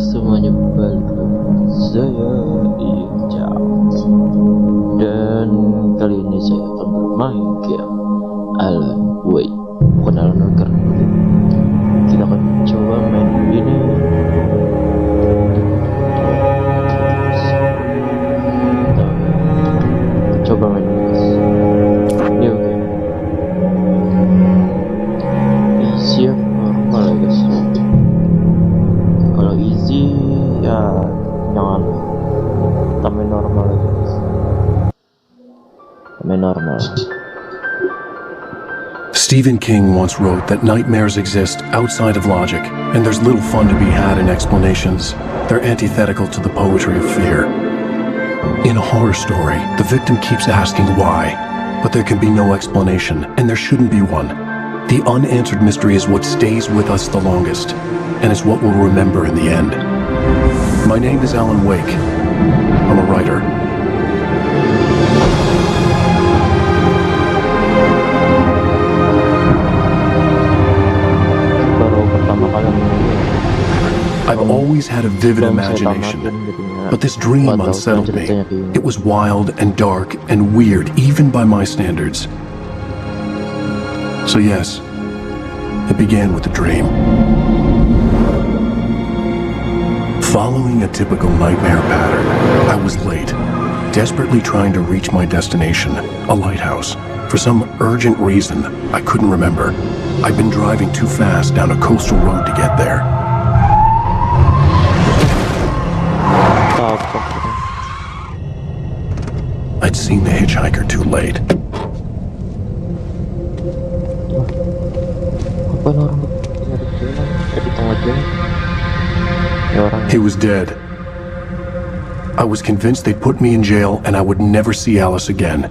semuanya, balik lagi saya Ijal, dan kali ini saya akan bermain game Alan Wake, bukan Alan Wake. Kita akan coba main ini. Coba main ini guys. Ini oke. Easy ya, normal ya guys. Kalau easy ya jangan, tambahin normal aja guys. Tambahin normal. Stephen King once wrote that nightmares exist outside of logic, and there's little fun to be had in explanations. They're antithetical to the poetry of fear. In a horror story, the victim keeps asking why, but there can be no explanation, and there shouldn't be one. The unanswered mystery is what stays with us the longest, and is what we'll remember in the end. My name is Alan Wake. I'm a writer. I've always had a vivid imagination, but this dream unsettled me. It was wild and dark and weird, even by my standards. So yes, it began with a dream. Following a typical nightmare pattern, I was late, desperately trying to reach my destination, a lighthouse. For some urgent reason, I couldn't remember. I'd been driving too fast down a coastal road to get there. I'd seen the hitchhiker too late. He was dead. I was convinced they'd put me in jail and I would never see Alice again.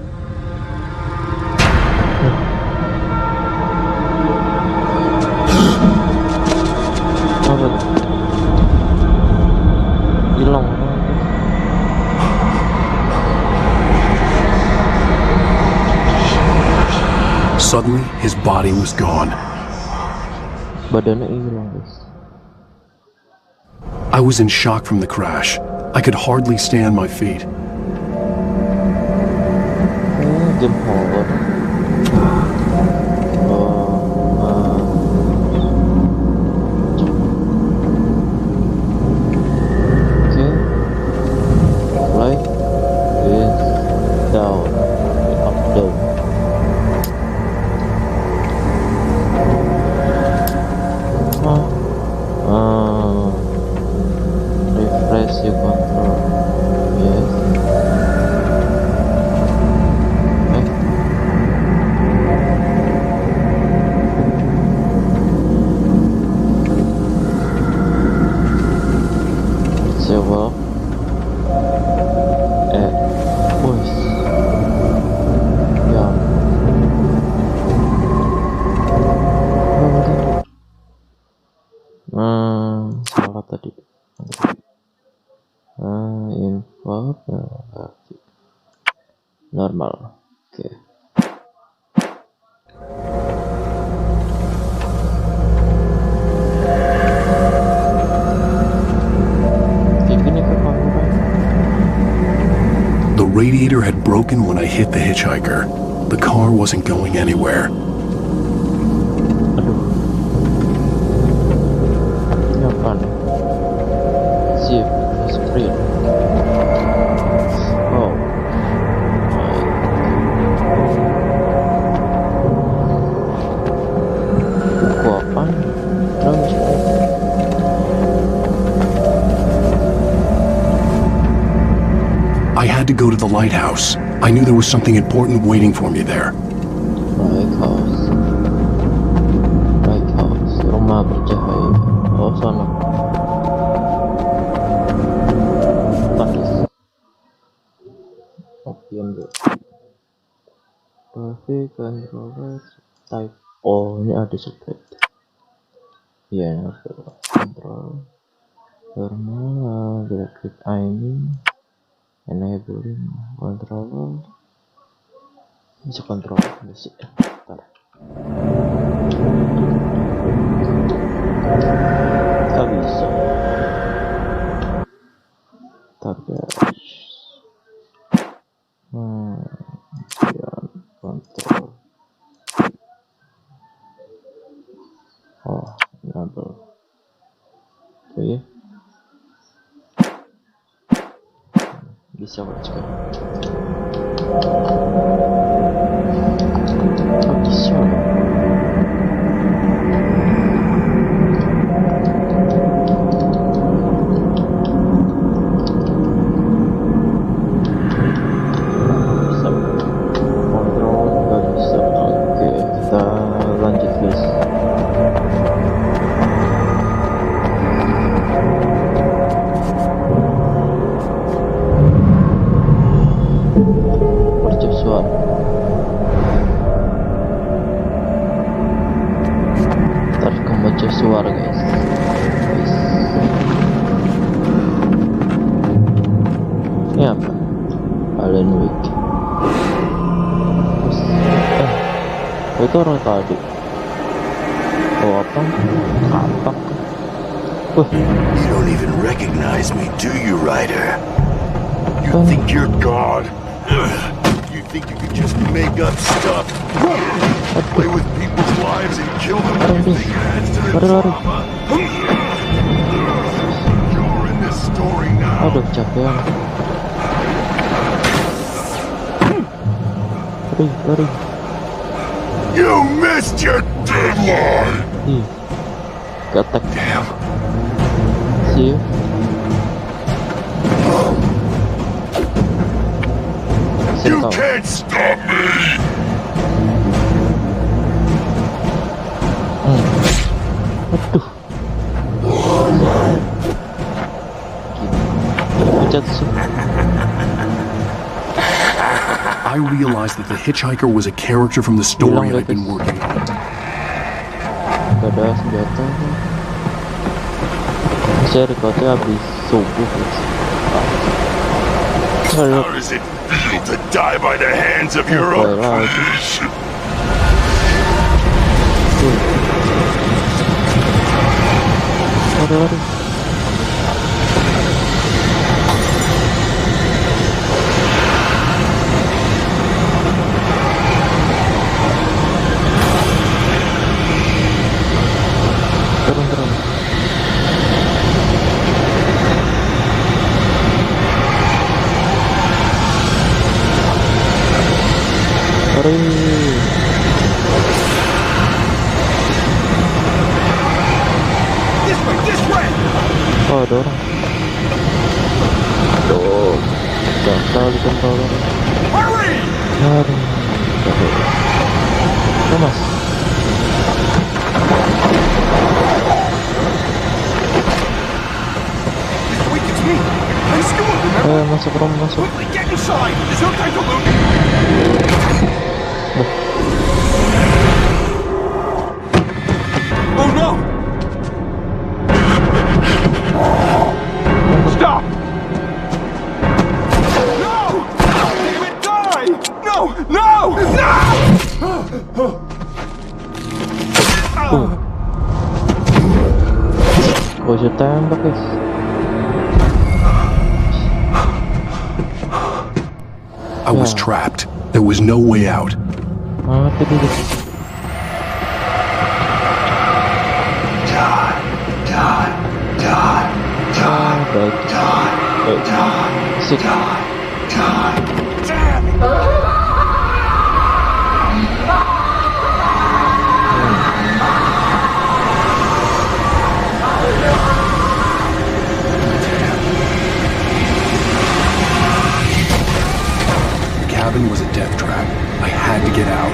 Suddenly, his body was gone. Badannya hilang, guys. I was in shock from the crash. I could hardly stand my feet. Game horror. Okay. Right is down. Up down. Refresh your control. Yes. Sewa. Push. Ya. Salah tadi. Info normal. Oke. The radiator had broken when I hit the hitchhiker. The car wasn't going anywhere. I had to go to the lighthouse. I knew there was something important waiting for me there. Lighthouse, rumah bercahaya. Oh, sana. Paris. Opium bro. Traffic controller type. Oh, ini ada subtype. Ya, control. Normal, graphic timing. Enabling controller, bisa kontrol basic. Bentar. Gak bisa. bisa kok sekarang. Oh, bisa. Suara guys. Ini apa? Alan Wake. Itu orang tadi. Oh apa? Kapak. You don't even recognize me, do you, Ryder? You think you're God? You think you can just make up stuff? Play with people's lives and kill them? You think it adds to the drama? You're in this story now. Aduh, capek. Lari. You missed your deadline. Katak. Damn. See you. You can't stop me. Aduh. I realized that the hitchhiker was a character from the story I'd been working on. Ada senjata. Saya rekodnya habis subuh guys. How does it feel to die by the hands of your own creation? Lari. Turun. Oh, ada orang. Tuh, gagal dikentol. Lari. Mas. Masuk rom, masuk. Oh no! Stop! No! David, die! No! No! No! Gue bisa tembak guys. I was trapped. There was no way out. Mati dulu. Masuk. The cabin was a death trap. I had to get out.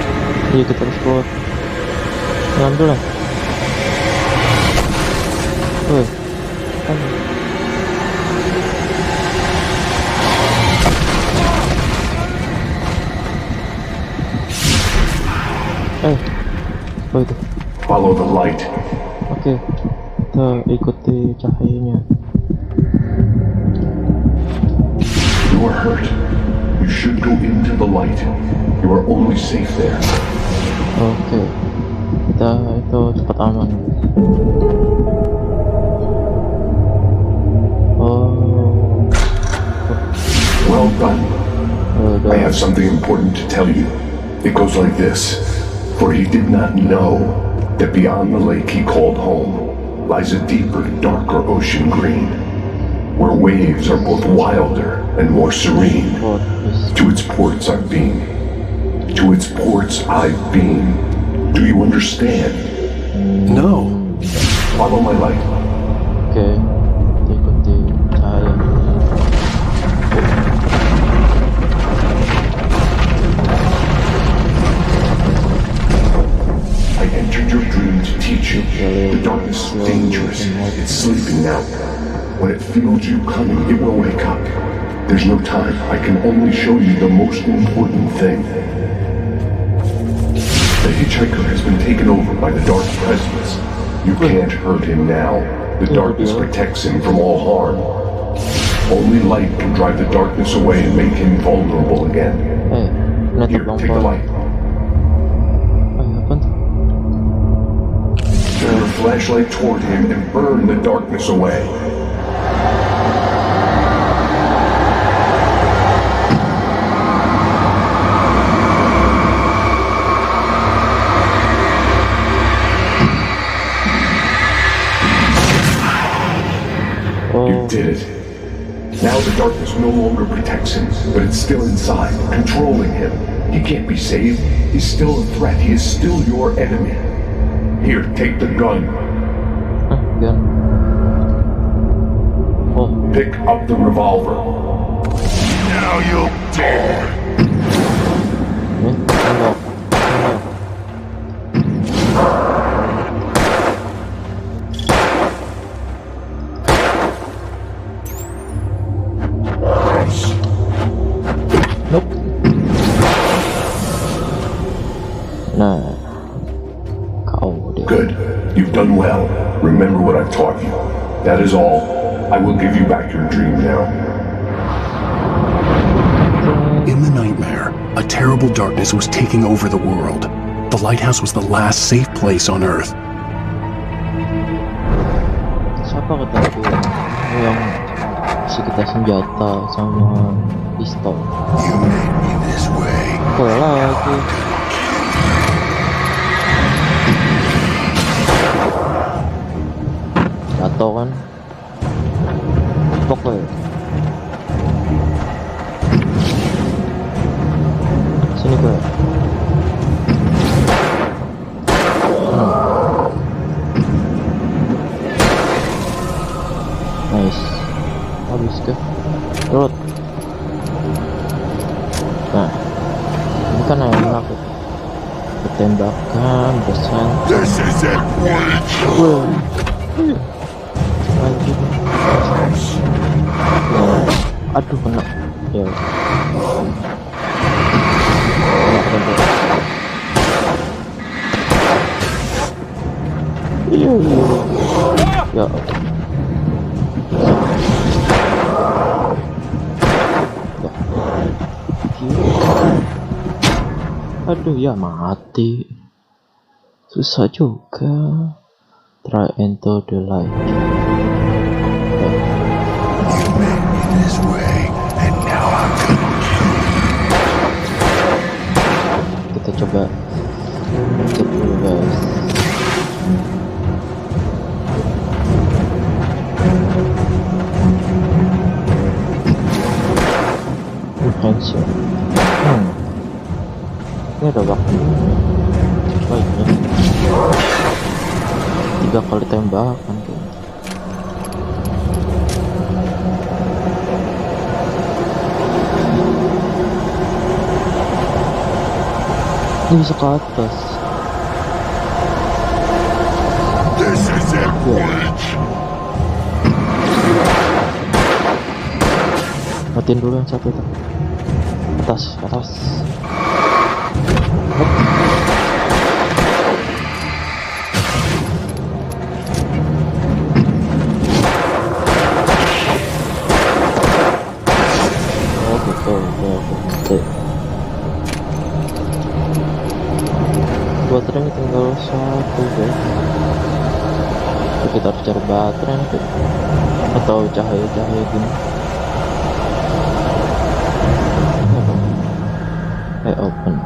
Iya, kita harus keluar. Ngambil lah. Apa itu? Follow the light. Oke, kita ikuti cahayanya. You are hurt. You should go into the light. You are only safe there. Oke, kita itu cepat aman. Oh. Well done. I have something important to tell you. It goes like this. For he did not know that beyond the lake he called home lies a deeper, darker ocean green. where waves are both wilder and more serene. Oh, yes. To its ports I've been. To its ports I've been. Do you understand? No. Follow my light. Oke, ikuti cahaya. I entered your dream to teach you. The darkness is dangerous. It's sleeping now. When it feels you coming, it will wake up. There's no time. I can only show you the most important thing. The hitchhiker has been taken over by the dark presence. You can't hurt him now. The darkness protects him from all harm. Only light can drive the darkness away and make him vulnerable again. Ini Here, terbang take the light. apa tuh? Turn your flashlight toward him and burn the darkness away. You did it. Now the darkness no longer protects him, but it's still inside, controlling him. He can't be saved. He's still a threat. He is still your enemy. Here, take the gun. Gun. Oh, Pick up the revolver. Now you'll die. ini enggak. Nope. Nah, kau dia. Good. You've done well. Remember what I've taught you. That is all. I will give you back your dream now. In the nightmare, a terrible darkness was taking over the world. The lighthouse was the last safe place on Earth. Siapa kata aku yang kasih kita senjata sama pistol? You made me this way. Kau lagi. Jatuh kan? Pokoknya. Sini ke. Nice. Habis ke. Turut. Nah, ini kan enak. Tembakan, besan. This is it, witch. Wow. Lanjut. Aduh, kena. Ya. Iya, iya. Ya. Aduh, ya mati. Susah juga. Try enter the light. You made me this way, and now I'm gonna kill you. Kita coba cek dulu guys. Handshot. Ini ada waktu. Baiknya 3 kali tembakan tuh. Ini bisa ke atas. This is it, witch. Matiin dulu yang satu tuh. Atas, atas. Hop. Oh gitu. Baterainya tinggal 1 guys. Kita harus cari baterai nanti. Atau cahaya-cahaya gini. Open.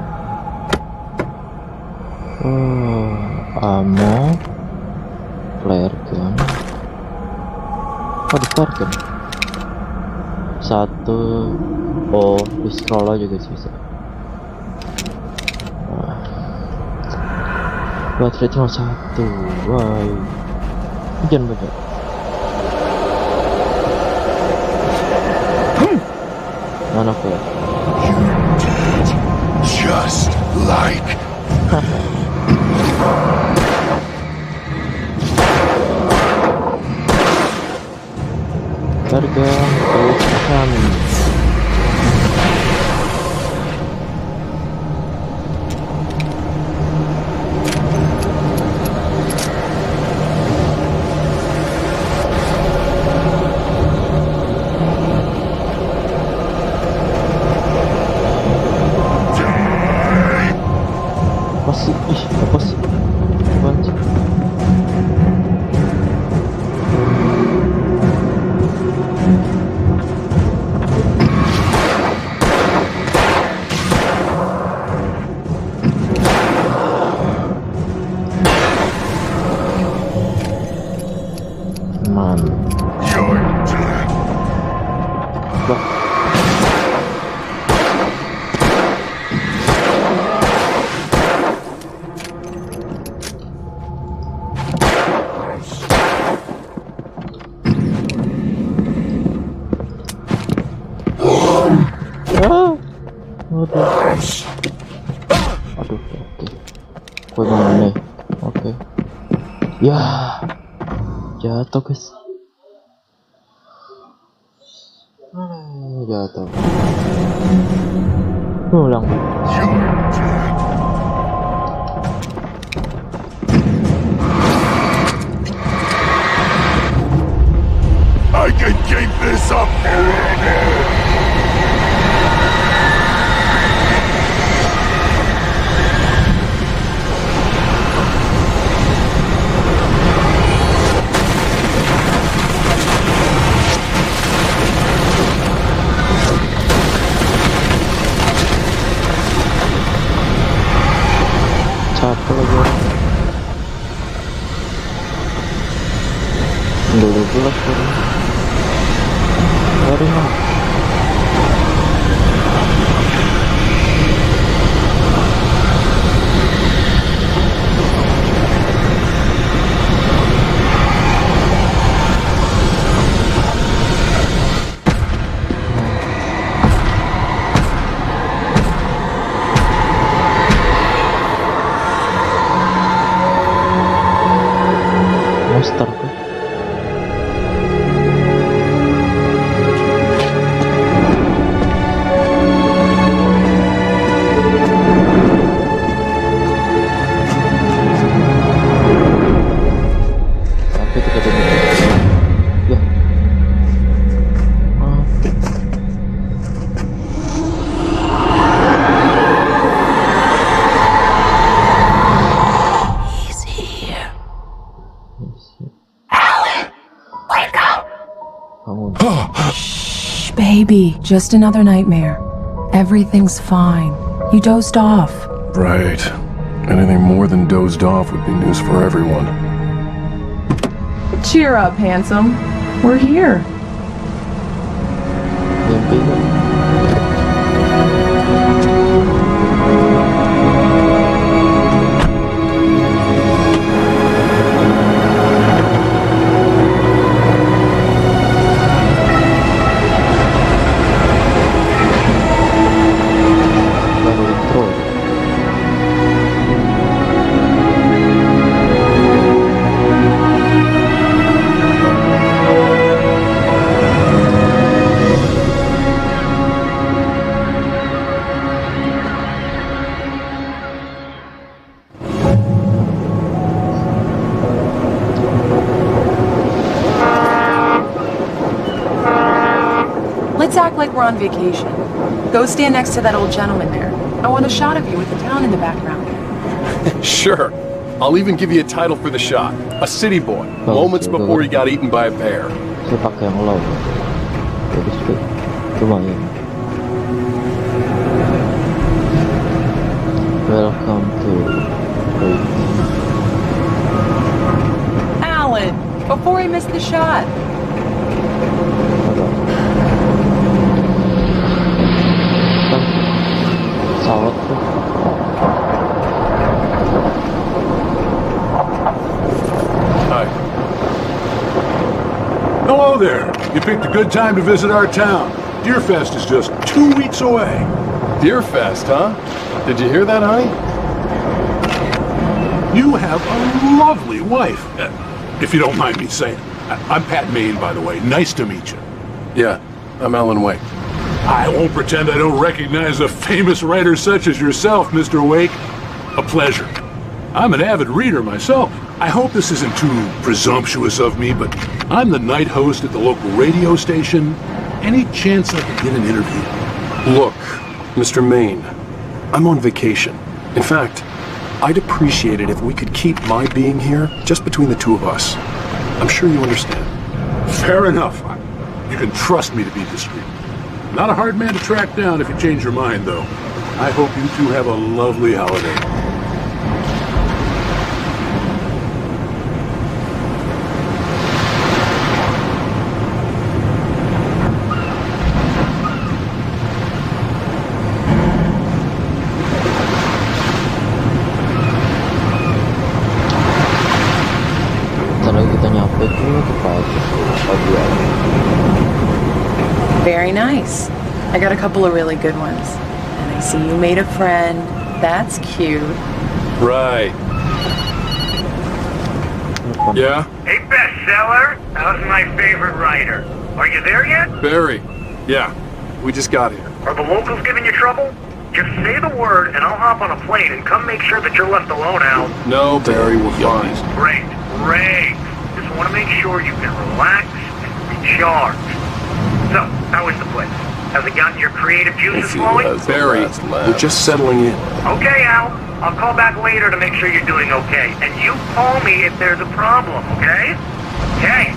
Oh, ammo, flare gun. Oh, di flare gun. satu. Oh, di scroll aja guys bisa. Baterai cuma satu. Wah, hujan banget. Mana ya? Just like Harga kami. Apa sih? Apaan sih? you're dead. Aduh, oke. Mana? Oke. Ya, jatuh guys. Jatuh. Ulang. I can keep this up forever. Capek lagi orang. Dulu pula sekarang. Hari mah. Monster tuh. Sampai kita dulu. Ya. He's here. Alan, wake up. Shh, baby. Just another nightmare. Everything's fine. You dozed off. Right. Anything more than dozed off would be news for everyone. Cheer up, handsome. We're here. Mimpi kan? Baru intro. Let's act like we're on vacation. Go stand next to that old gentleman there. I want a shot of you with the town in the background. Sure. I'll even give you a title for the shot. A city boy. Moments before he got eaten by a bear. Saya pakai yang low. Bagus tuh. Lumayan. Welcome to Great. Alan, before he missed the shot. pesawat tuh. Hi. Hello there. You picked a good time to visit our town. Deerfest is just 2 weeks away. Deerfest, huh? Did you hear that, honey? You have a lovely wife. If you don't mind me saying. I'm Pat Maine, by the way. Nice to meet you. Yeah, I'm Alan Wake. I won't pretend I don't recognize a famous writer such as yourself, Mr. Wake. A pleasure. I'm an avid reader myself. I hope this isn't too presumptuous of me, but I'm the night host at the local radio station. Any chance I could get an interview? Look, Mr. Maine, I'm on vacation. In fact, I'd appreciate it if we could keep my being here just between the two of us. I'm sure you understand. Fair enough. You can trust me to be discreet. Not a hard man to track down if you change your mind, though. I hope you two have a lovely holiday. Setelah kita nyampe tuh tepat pagian. Very nice. I got a couple of really good ones. And I see you made a friend. That's cute. Right. Yeah? Hey, bestseller. How's my favorite writer? Are you there yet? Barry. Yeah, we just got here. Are the locals giving you trouble? Just say the word and I'll hop on a plane and come make sure that you're left alone, Al. No, Barry, we're fine. Great. Just want to make sure you can relax and recharge. So, how is the place? Has it gotten your creative juices flowing? Barry, we're just settling in. Okay, Al. I'll call back later to make sure you're doing okay. And you call me if there's a problem, okay? Okay.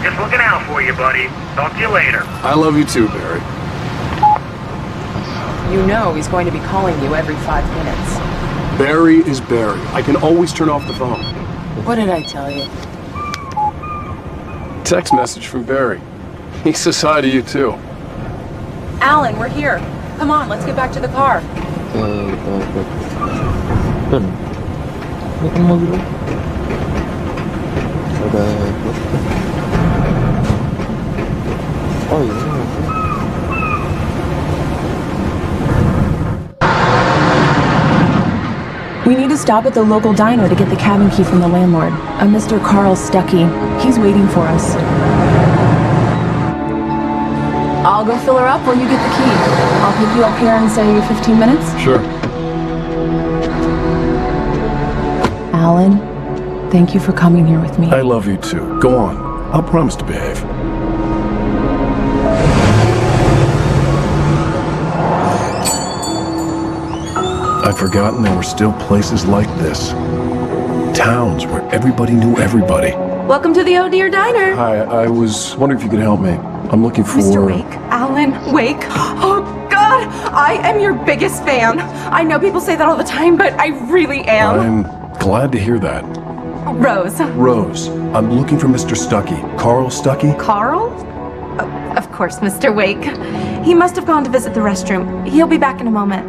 Just looking out for you, buddy. Talk to you later. I love you too, Barry. You know he's going to be calling you every 5 minutes. Barry is Barry. I can always turn off the phone. What did I tell you? Text message from Barry. He says hi to you too. Alan, we're here. Come on, let's get back to the car. Oke, kita ikut. Dan ini kan mobil ada ikut. Oh iya, ini mobil. We need to stop at the local diner to get the cabin key from the landlord, a Mr. Carl Stuckey. He's waiting for us. I'll go fill her up while you get the key. I'll pick you up here in, say, 15 minutes. Sure. Alan, thank you for coming here with me. I love you too. Go on. I'll promise to behave. I'd forgotten there were still places like this. Towns where everybody knew everybody. Welcome to the Oh Dear Diner. Hi, I was wondering if you could help me. I'm looking for... Mr. Wake. Alan Wake. Oh, God. I am your biggest fan. I know people say that all the time, but I really am. I'm glad to hear that. Rose. Rose, I'm looking for Mr. Stuckey. Carl Stuckey? Carl? Of course, Mr. Wake. He must have gone to visit the restroom. He'll be back in a moment.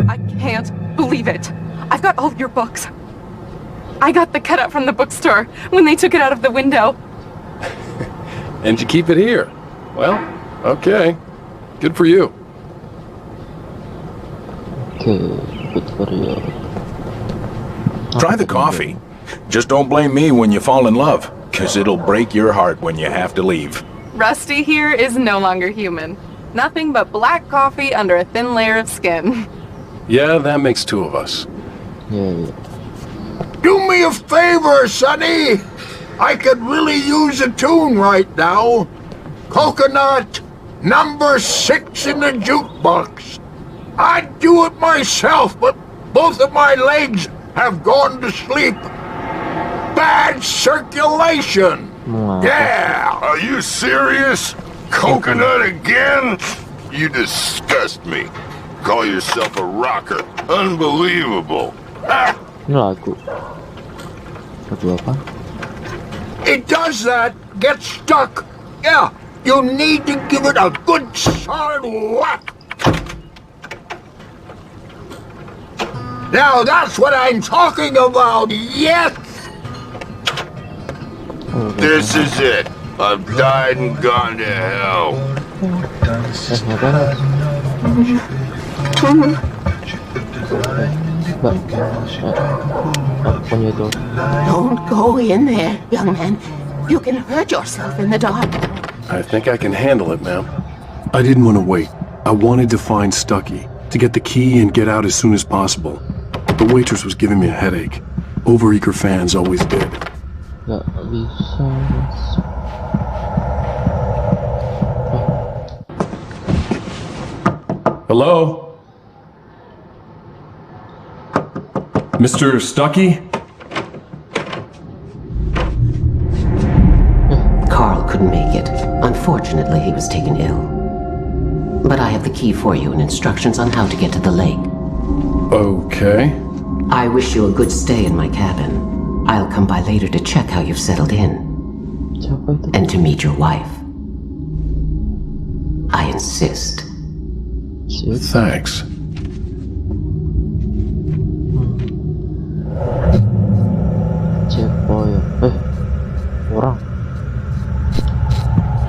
I can't believe it. I've got all of your books. I got the cutout from the bookstore when they took it out of the window. And you keep it here. Well, okay. Good for you. Oke, good for you. Try the coffee. Just don't blame me when you fall in love, 'cause it'll break your heart when you have to leave. Rusty here is no longer human. Nothing but black coffee under a thin layer of skin. Yeah, that makes two of us. Yeah. Do me a favor, Sonny. I could really use a tune right now. Coconut, number 6 in the jukebox. I'd do it myself, but both of my legs have gone to sleep. Bad circulation. Yeah. Are you serious? Coconut again? You disgust me. Call yourself a rocker. Unbelievable. Ah! Ini lagu apa? It does that. Get stuck. Yeah. You need to give it a good solid whack. Now that's what I'm talking about, yes! This is it. I've died and gone to hell. Don't go in there, young man. You can hurt yourself in the dark. I think I can handle it, ma'am. I didn't want to wait. I wanted to find Stucky, to get the key and get out as soon as possible. The waitress was giving me a headache. Overeager fans always did. Gak bisa. Hello? Mr. Stucky? Carl couldn't make it. Unfortunately, he was taken ill. But I have the key for you and instructions on how to get to the lake. Okay. I wish you a good stay in my cabin. I'll come by later to check how you've settled in. And to meet your wife. I insist. Thanks. Orang.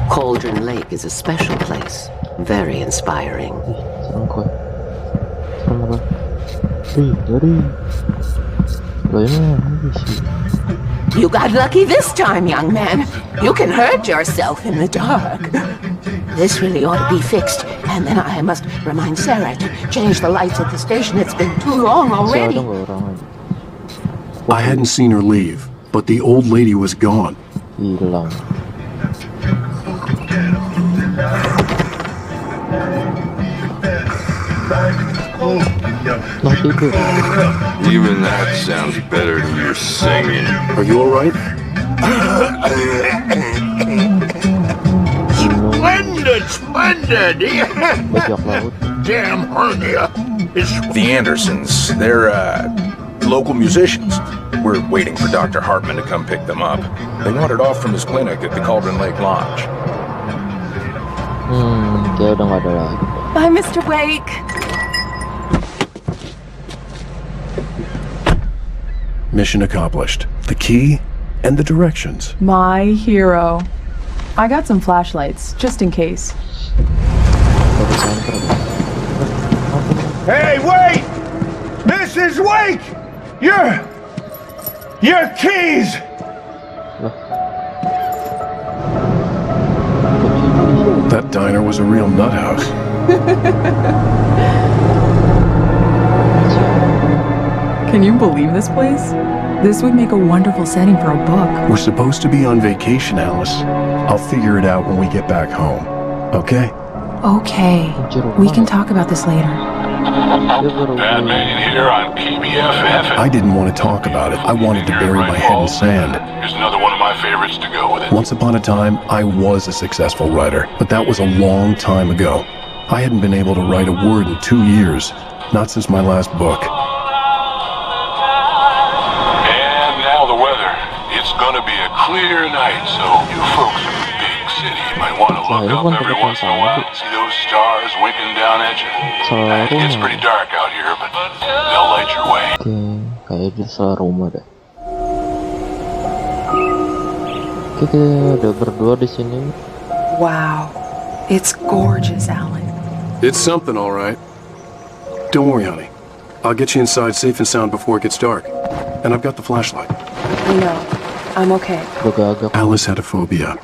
Cauldron Lake is a special place. Very inspiring. Serem gue. Serem apa? Dari. Loh ini sih. You got lucky this time, young man. You can hurt yourself in the dark. This really ought to be fixed. And then I must remind Sarah to change the lights at the station. It's been too long already. I hadn't seen her leave, but the old lady was gone. Hilang. Even that sounds better than your singing. Are you alright? Splendid! Damn hernia. The Andersons, they're, local musicians. We're waiting for Dr. Hartman to come pick them up. They wandered off from his clinic at the Cauldron Lake Lodge. Dia udah nggak ada lagi. Bye, Mr. Wake. Mission accomplished. The key and the directions. My hero. I got some flashlights, just in case. Hey, wait! Mrs. Wake! Your keys! That diner was a real nut house. Can you believe this place? This would make a wonderful setting for a book. We're supposed to be on vacation, Alice. I'll figure it out when we get back home. Okay? Okay. We can talk about this later. Batman here on PBFF. I didn't want to talk about it. I wanted to bury my head in sand. Here's another one of my favorites to go with it. Once upon a time, I was a successful writer, but that was a long time ago. I hadn't been able to write a word in 2 years, not since my last book. And now the weather. It's gonna be a clear night, so you folks in the big city might want to look up every once in a while and see those stars winking down at you. It gets pretty dark out here, but they'll light your way. Oke, kayak di salah rumah deh. Kita udah berdua di sini. Wow. It's gorgeous, Alan. It's something, all right. Don't worry, honey. I'll get you inside safe and sound before it gets dark. And I've got the flashlight. No, I'm okay. Alice had a phobia.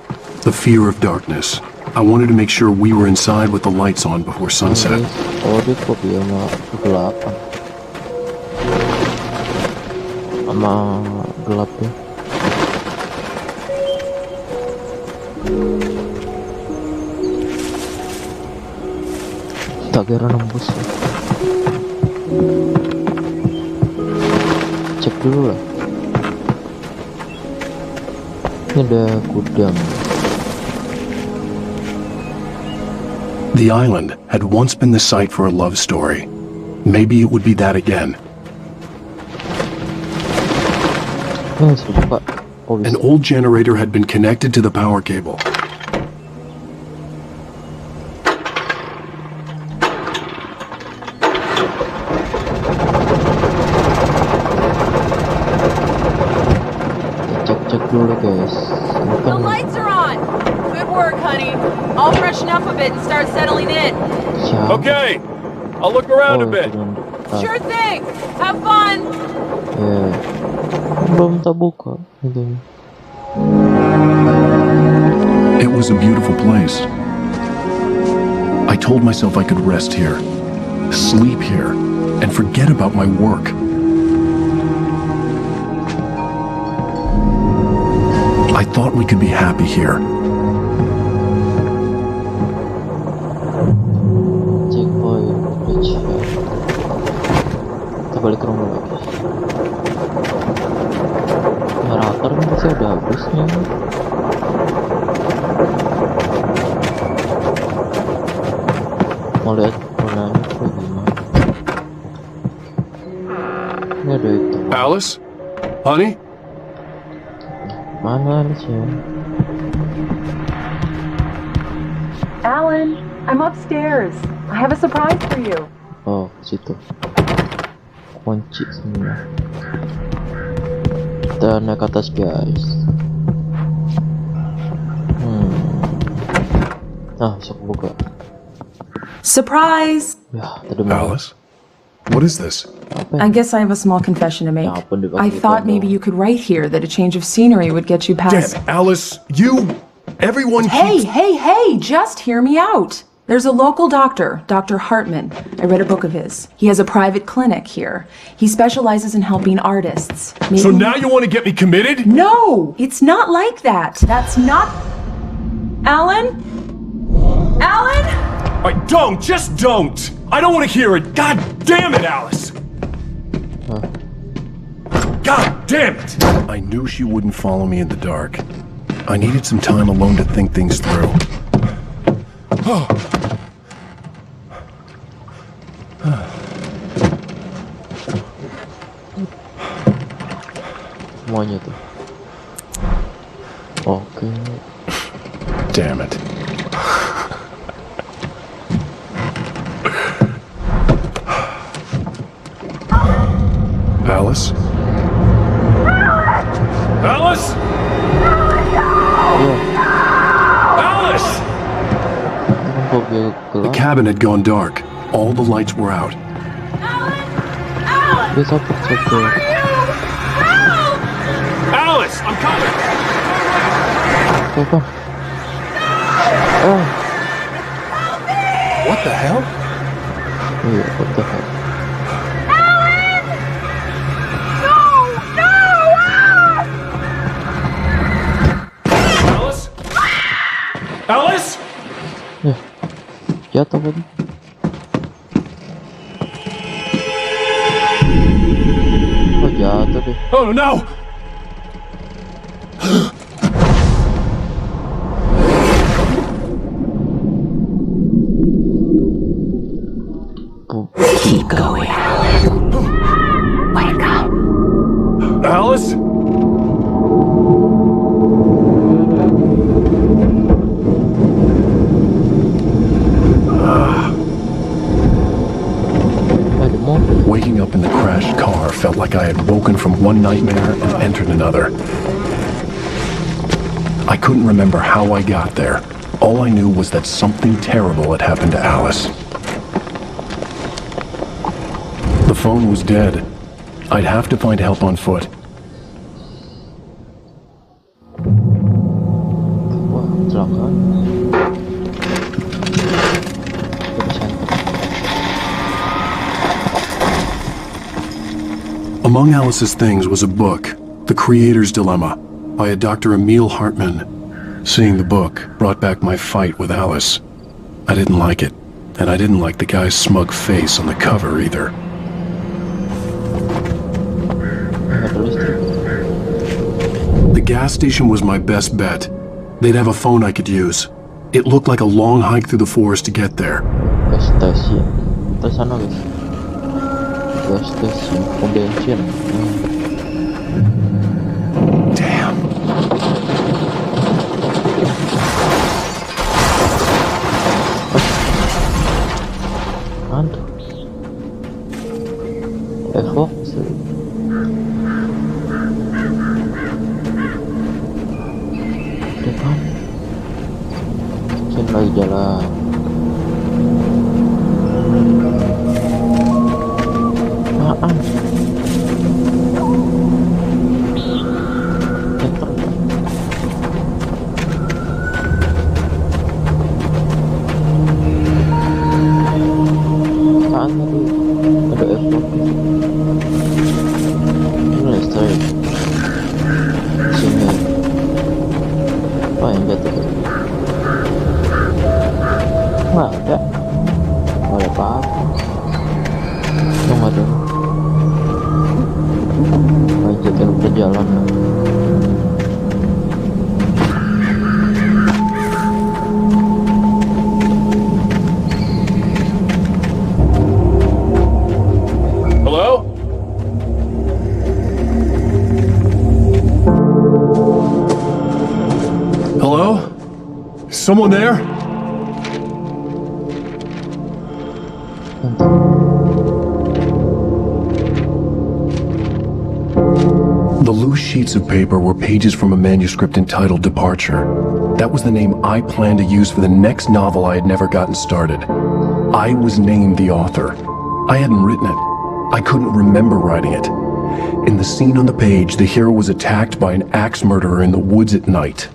The fear of darkness. I wanted to make sure we were inside with the lights on before sunset. Oh, dia fobia sama kegelapan. Sama gelapnya. Tak kira nembus ya. Cek dulu lah. Ini ada gudang. The island had once been the site for a love story. Maybe it would be that again. An old generator had been connected to the power cable. dulu guys. Ini The kan lights are on! Good work, honey. I'll freshen up a bit and start settling in. siapa? Okay, I'll look around a Oh, bit. turun dekat. Sure thing! Have fun! Ya, belum tak buka ini. It was a beautiful place. I told myself I could rest here, sleep here, and forget about my work. I thought we could be happy here. Checkpoint reach. Kita balik ke rumah lagi. Generator kan pasti ada habisnya. Mau lihat polanya kayak gimana? Ini ada itu. Alice? Honey? Mana Alice ya? Alan, I'm upstairs. I have a surprise for you. Oh, situ. Kunci semua. Kita naik ke atas guys. Nah, bisa buka. Surprise! Ya, tadi mau. Alice? What is this? I guess I have a small confession to make. Ya ampun, I thought maybe you could write here that a change of scenery would get you Damn past. it, Alice, everyone Hey, keeps... hey, just hear me out. There's a local doctor, Dr. Hartman. I read a book of his. He has a private clinic here. He specializes in helping artists. So now you want to get me committed? No, it's not like that. That's not... Alan? Alan? Just don't! I don't want to hear it! God damn it, Alice! God damn it! I knew she wouldn't follow me in the dark. I needed some time alone to think things through. Semuanya tuh. Oke. Damn it. Alice? Alice? Alice! The cabin had gone dark. All the lights were out. Dia sakit. Alice, I'm coming! Apa? What the hell? Iya, what the hell? Alice? Alice? Ya, jatuh tadi. Oh, jatuh deh. Oh no! Keep going, Alan. Wake up. Alice? Waking up in the crashed car felt like I had woken from one nightmare and entered another. I couldn't remember how I got there. All I knew was that something terrible had happened to Alice. The phone was dead. I'd have to find help on foot. Wah, kecelakaan. Among Alice's things was a book, The Creator's Dilemma, by a Dr. Emil Hartman. Seeing the book brought back my fight with Alice. I didn't like it, and I didn't like the guy's smug face on the cover either. The gas station was my best bet. They'd have a phone I could use. It looked like a long hike through the forest to get there. Gas station. Kita sana guys. Gas station pom bensin. Damn. Mantap. Evox. jalan. Apaan? Apaan tadi? Ada effort. Ini listrik. Sini. Apa yang jatuh? Nggak ada. Nggak ada apa-apa. Nggak ada. Lanjutin perjalanan. Hello? Hello? Is someone there? The loose sheets of paper were pages from a manuscript entitled Departure. That was the name I planned to use for the next novel I had never gotten started. I was named the author. I hadn't written it. I couldn't remember writing it. In the scene on the page, the hero was attacked by an axe murderer in the woods at night.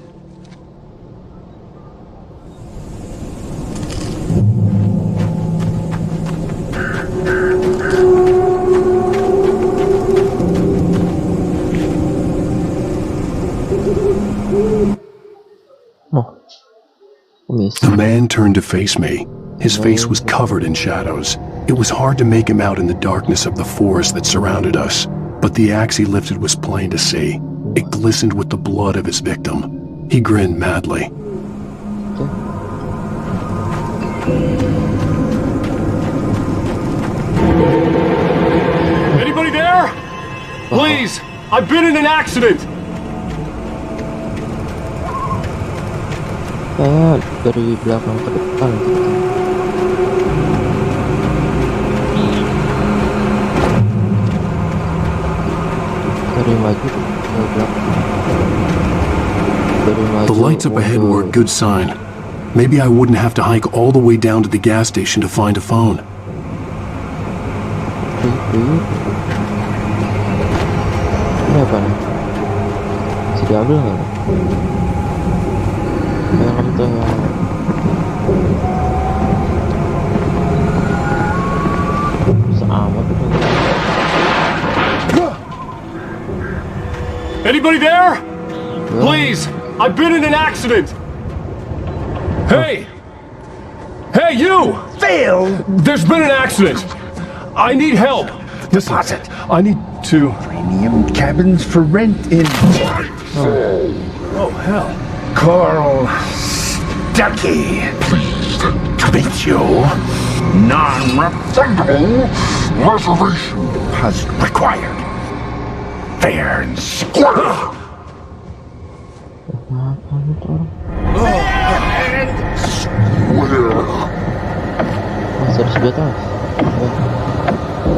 The man turned to face me. His face was covered in shadows. It was hard to make him out in the darkness of the forest that surrounded us, but the axe he lifted was plain to see. It glistened with the blood of his victim. He grinned madly. Anybody there? Please, I've been in an accident. Kayak dari belakang ke depan gitu. Dari maju ke belakang. The lights up ahead were a good sign. Maybe I wouldn't have to hike all the way down to the gas station to find a phone. Ini apa nih? Bisa diambil nggak? Helm tuh ya. Bisa amat tuh. Anybody there? Please, I've been in an accident. Hey! Hey, you! Phil! There's been an accident. I need help. Listen, I need to... Premium cabins for rent in... Oh, hell. Carl Stuckey. Pleased to meet you. Non-refundable reservation deposit required. Fair and square. Masih ada sebelah atas.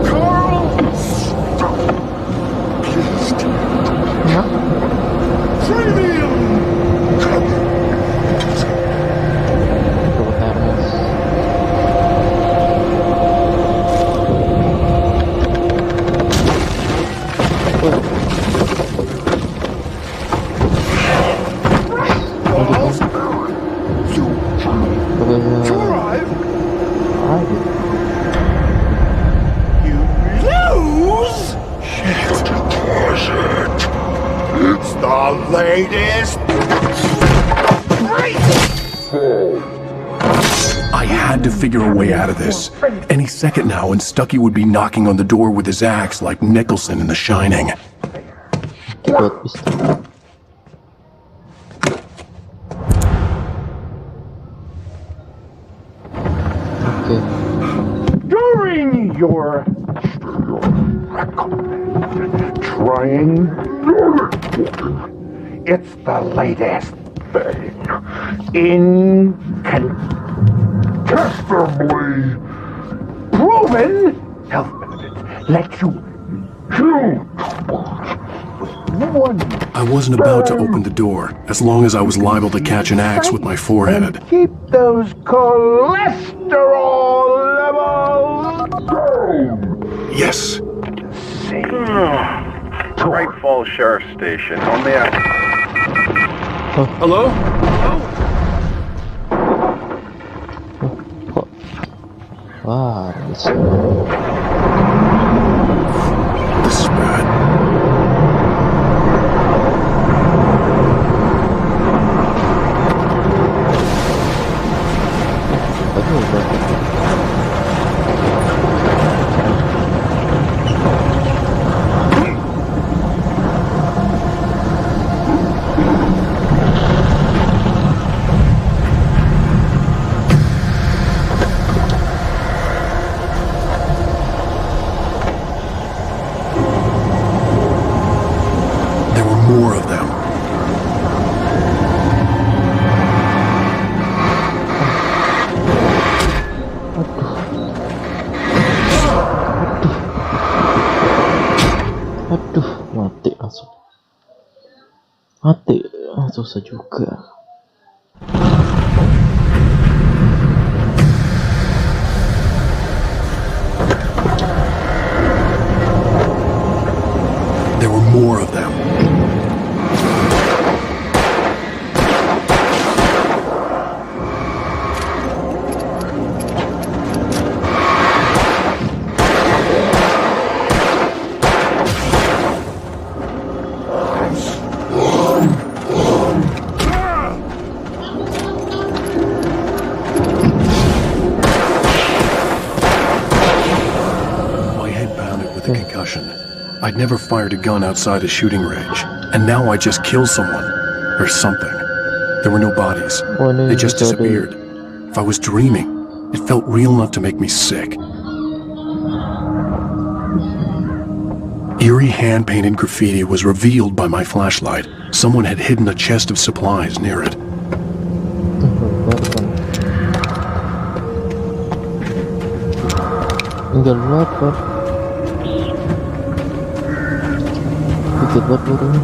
Carl Stuckey. Pleased. Premium. I had to figure a way out of this. Any second now, and Stuckey would be knocking on the door with his axe like Nicholson in The Shining. During your trying, it's the latest thing. Incontestably proven health benefits let you choose I wasn't about to open the door, as long as I was liable to catch an axe with my forehead. Keep those cholesterol levels down. Yes! Great Falls Sheriff Station. On the Hello? Wah, This is bad. More of them. Aduh, mati langsung. Mati, susah juga. There were more of them. I'd never fired a gun outside a shooting range, and now I just killed someone. Or something. There were no bodies. They just disappeared. If I was dreaming, it felt real enough to make me sick. Eerie hand-painted graffiti was revealed by my flashlight. Someone had hidden a chest of supplies near it. Dikit buat turun.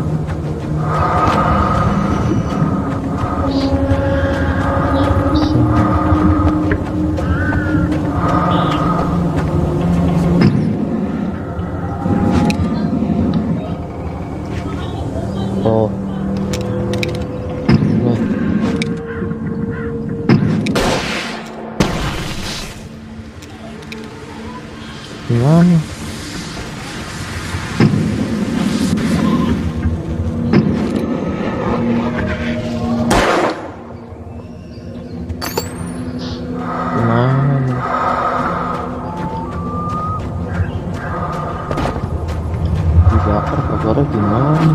Oh. Gimana? Dibakar kabarnya gimana?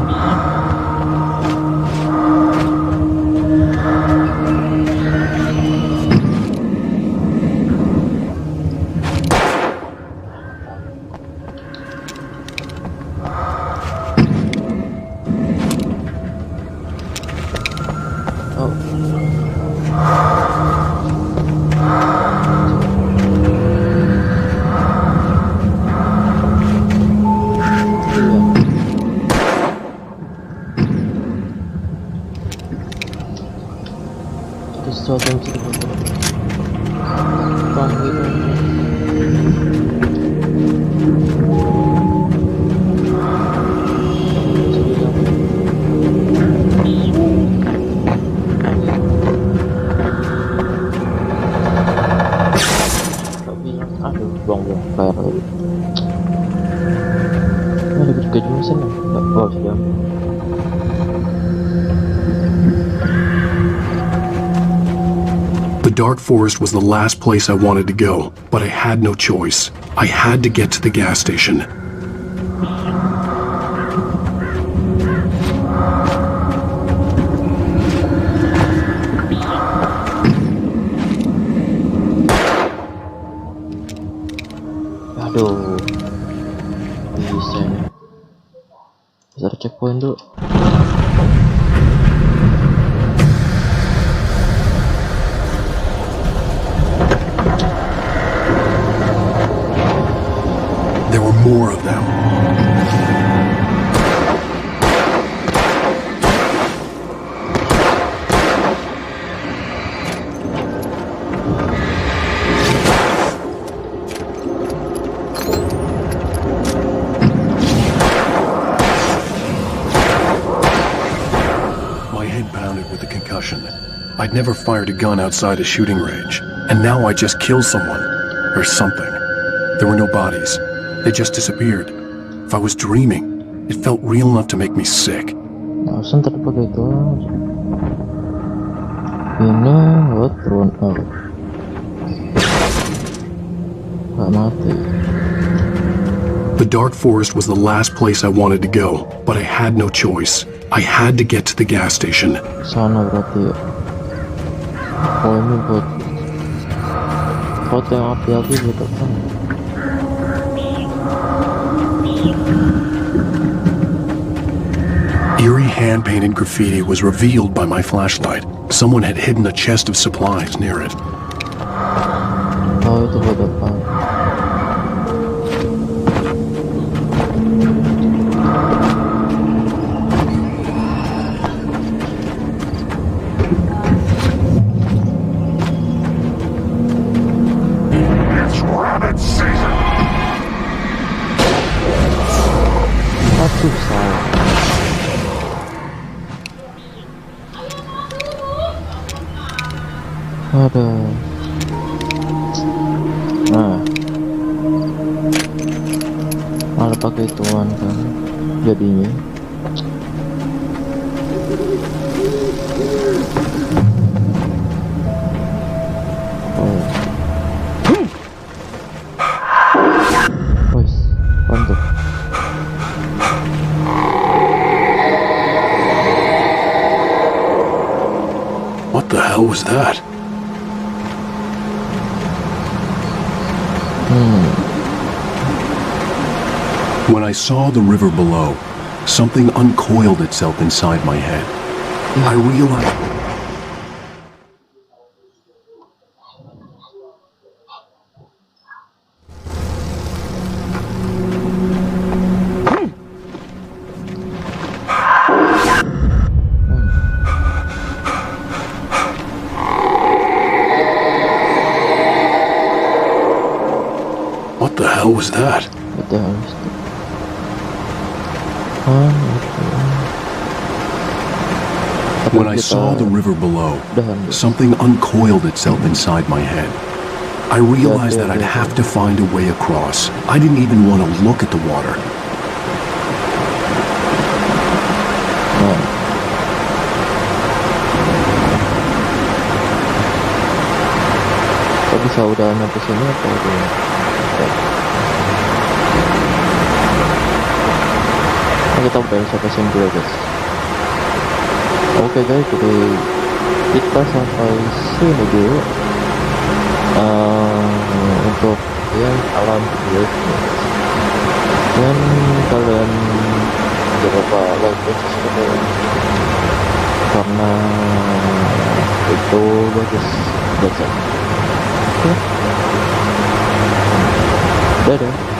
Sesuatu yang bisa panggil. Aduh, buang-buang fire lagi. Ada juga mesin ya? Nggak, oh sudah. The dark forest was the last place I wanted to go, but I had no choice. I had to get to the gas station. Aduh, bisa nih. Bisa checkpoint dulu. There were more of them. concussion. I'd never fired a gun outside a shooting range, and now I just killed someone. Or something. There were no bodies. They just disappeared. If I was dreaming, it felt real enough to make me sick. Langsung terpakai itu aja. Ini what run out. Gak mati. The dark forest was the last place I wanted to go, but I had no choice. I had to get to the gas station. Sana berarti ya. Oh ini buat foto yang api-api buat apa? Eerie hand-painted graffiti was revealed by my flashlight. Someone had hidden a chest of supplies near it. Oh itu buat apa? Aduh salah. Aduh. Nah, malah pakai tuan kan jadinya. Oh. Wes, mantap. What the hell was that? When I saw the river below, something uncoiled itself inside my head. I realized... What the hell was that? What the hell is that? When I saw the river below, something uncoiled itself inside my head. I realized that I'd have to find a way across. I didn't even want to look at the water. Kok bisa udah sampai sini apa udah? Kita udah sampai sini dulu guys. Oke guys, jadi kita sampai sini dulu untuk yang alam berikutnya. Dan kalian jangan lupa like dan subscribe karena itu bagus buat saya. Oke, dadah.